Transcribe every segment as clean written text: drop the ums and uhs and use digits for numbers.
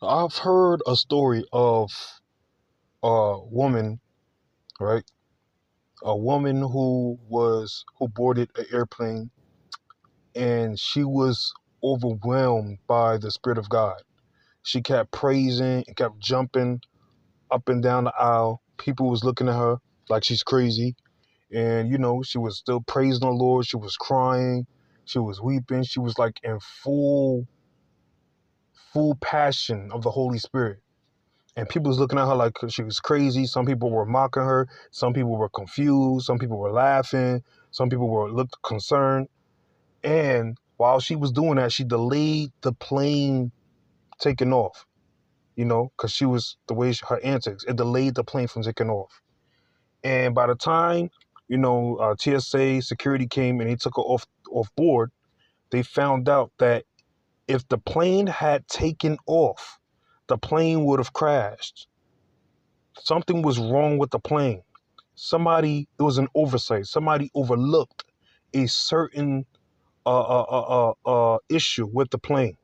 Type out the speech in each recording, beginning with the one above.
I've heard a story of a woman, right? A woman who boarded an airplane and she was overwhelmed by the Spirit of God. She kept praising and kept jumping up and down the aisle. People was looking at her like she's crazy. And, she was still praising the Lord. She was crying. She was weeping. She was like in full passion of the Holy Spirit. And people was looking at her like she was crazy. Some people were mocking her. Some people were confused. Some people were laughing. Some people looked concerned. And while she was doing that, she delayed the plane taking off, because she was her antics. It delayed the plane from taking off. And by the time, TSA security came and they took her off board, they found out that if the plane had taken off, the plane would have crashed. Something was wrong with the plane. It was an oversight. Somebody overlooked a certain issue with the plane.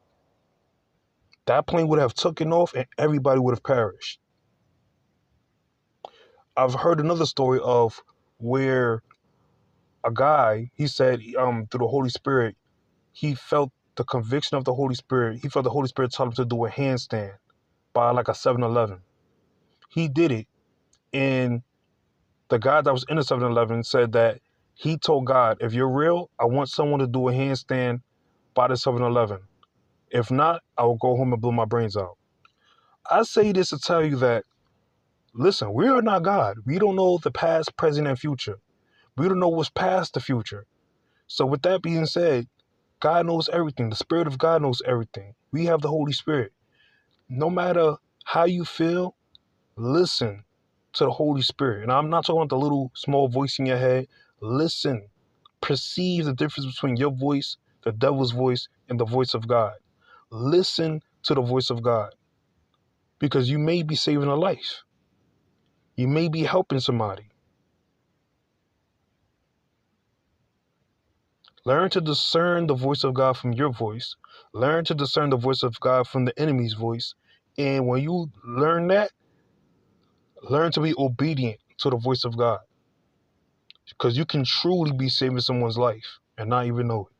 That plane would have taken off and everybody would have perished. I've heard another story of where a guy, he said, through the Holy Spirit, he felt the conviction of the Holy Spirit. He felt the Holy Spirit tell him to do a handstand by like a 7-Eleven. He did it, and the guy that was in the 7-Eleven said that he told God, if you're real, I want someone to do a handstand by the 7-Eleven. If not, I will go home and blow my brains out. I say this to tell you that, listen, we are not God. We don't know the past, present, and future. We don't know what's past the future. So with that being said, God knows everything. The Spirit of God knows everything. We have the Holy Spirit. No matter how you feel, listen to the Holy Spirit. And I'm not talking about the little small voice in your head. Listen. Perceive the difference between your voice, the devil's voice, and the voice of God. Listen to the voice of God, because you may be saving a life. You may be helping somebody. Learn to discern the voice of God from your voice. Learn to discern the voice of God from the enemy's voice. And when you learn that, learn to be obedient to the voice of God, because you can truly be saving someone's life and not even know it.